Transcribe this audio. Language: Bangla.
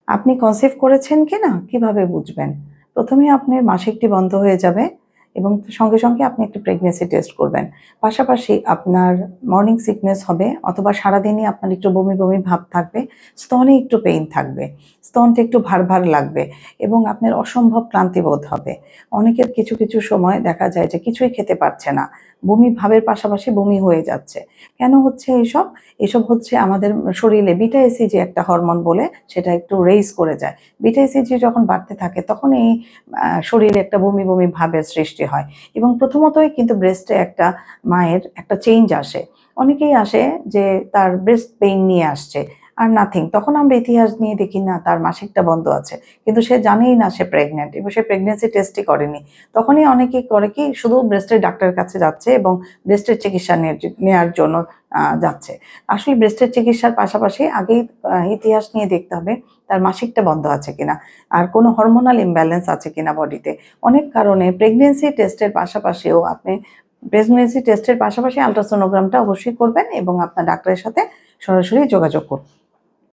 আপনি কনসিভ করেছেন কিনা কিভাবে বুঝবেন? প্রথমে আপনার মাসিকটি বন্ধ হয়ে যাবে এবং সঙ্গে, সঙ্গে আপনি একটা প্রেগন্যান্সি টেস্ট করবেন। পাশাপাশি আপনার মর্নিং সিকনেস হবে অথবা সারাদিনই আপনার একটু বমি, বমি ভাব থাকবে, স্তনে একটু পেইন থাকবে, স্তনটা একটু ভার, ভার লাগবে এবং আপনার অসম্ভব ক্লান্তি বোধ হবে। অনেকের কিছু, কিছু সময় দেখা যায় যে কিছুই খেতে পারছে না। বমি ভাবের পাশাপাশি বমি হয়ে যাচ্ছে। কেন হচ্ছে এসব? এসব হচ্ছে আমাদের শরীরে বিটা এসিজি একটা হরমোন বলে সেটা একটু রেইজ করে যায়। বিটা এসিজি যখন বাড়তে থাকে তখন এই শরীরে একটা বমি, বমি ভাবের সৃষ্টি হয় এবং প্রথমতই কিন্তু ব্রেস্টে একটা মায়ের একটা চেঞ্জ আসে। অনেকেই আসে যে তার ব্রেস্ট পেইন নিয়ে আসছে আর নাথিং। তখন আমরা ইতিহাস নিয়ে দেখি না তার মাসিকটা বন্ধ আছে। কিন্তু সে জানেই না সে প্রেগন্যান্ট এবং সে প্রেগন্যান্সি টেস্টই করেনি। তখনই অনেকেই করে কি শুধু ব্রেস্টের ডাক্তারের কাছে যাচ্ছে এবং ব্রেস্টের চিকিৎসা নেয়ার জন্য যাচ্ছে। আসলে ব্রেস্টের চিকিৎসার পাশাপাশি আগেই ইতিহাস নিয়ে দেখতে হবে তার মাসিকটা বন্ধ আছে কিনা, আর কোনো হরমোনাল ইমব্যালেন্স আছে কিনা বডিতে। অনেক কারণে প্রেগন্যান্সি টেস্টের পাশাপাশিও আপনি প্রেগন্যান্সি টেস্টের পাশাপাশি আল্ট্রাসোনোগ্রামটা অবশ্যই করবেন এবং আপনার ডাক্তারের সাথে সরাসরি যোগাযোগ করুন।